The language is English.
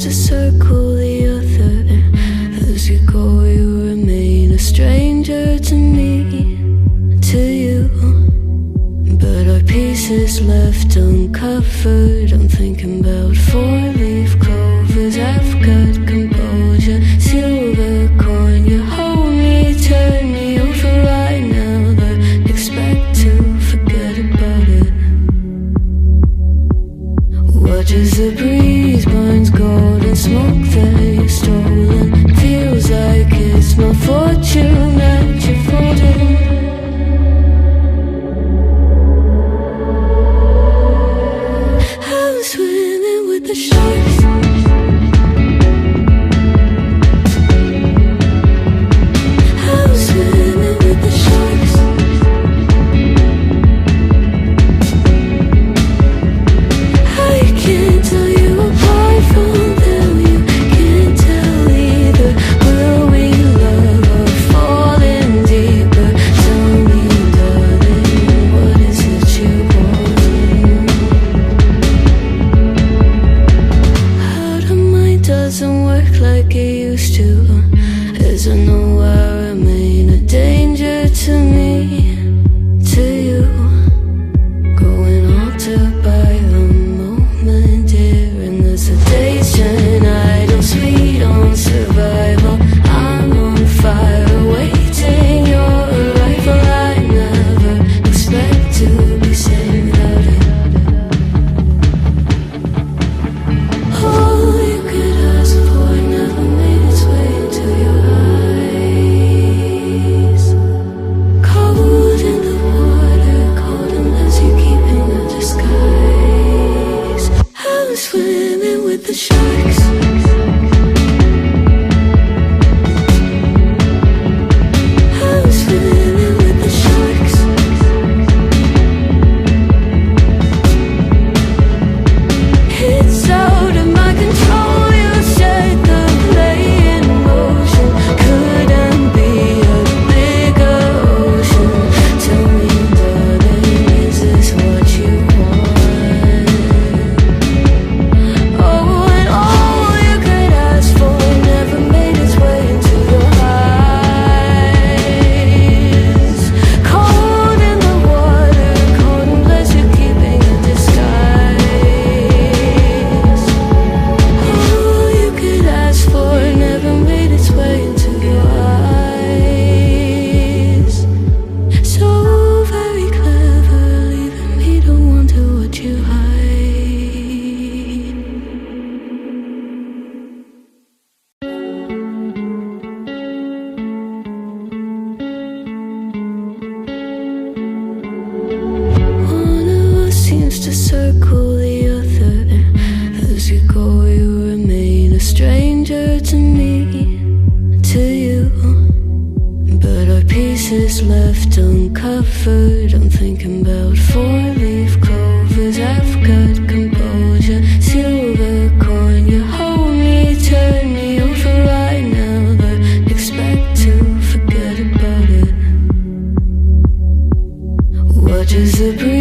to circle the other. As you go, you remain a stranger to me, to you. But our pieces left uncovered. I'm thinking about four-leaf clovers. I've got composure, silver coin. You hold me, turn me over right now, but expect to forget about it. Watches the breeze, burns golden smoke that you've stolen. Feels like it's my fortune that you're folding. I'm swimming with the sharks. I'm swimming with the sharks. I can't tell you apart from them. You can't tell either. Will we love or fall in deeper? Tell me, darling, what is it you want? How the mind doesn't work like it used to. As I know I remain a danger to me, to you. Going altered by the moment, dear. And as the days turn idle, sweet on survival, I'm on fire, waiting your arrival. I never expect to be saved without it. All you could ask for never made its way into your eyes. Cold in the water, cold unless you're keeping a disguise. I'm swimming with the sharks. I'm swimming with the sharks. It's out of my control. You set the play in motion. Couldn't be a bigger ocean. Tell me, darling, is this what you want? Oh, and all you could ask for never made its way into your eyes. Cold in the water, cold unless you're keeping a disguise. All you could ask for never made its way into your eyes. So very clever, leaving me to wonder what you hide. One of us seems to circle the other. As you go, you remain a stranger to me, to you. But our pieces left uncovered. I'm thinking about four-leaf clovers. I've got composure, silver coin. You hold me, turn me over right now, but expect to forget about it. Watches the breeze.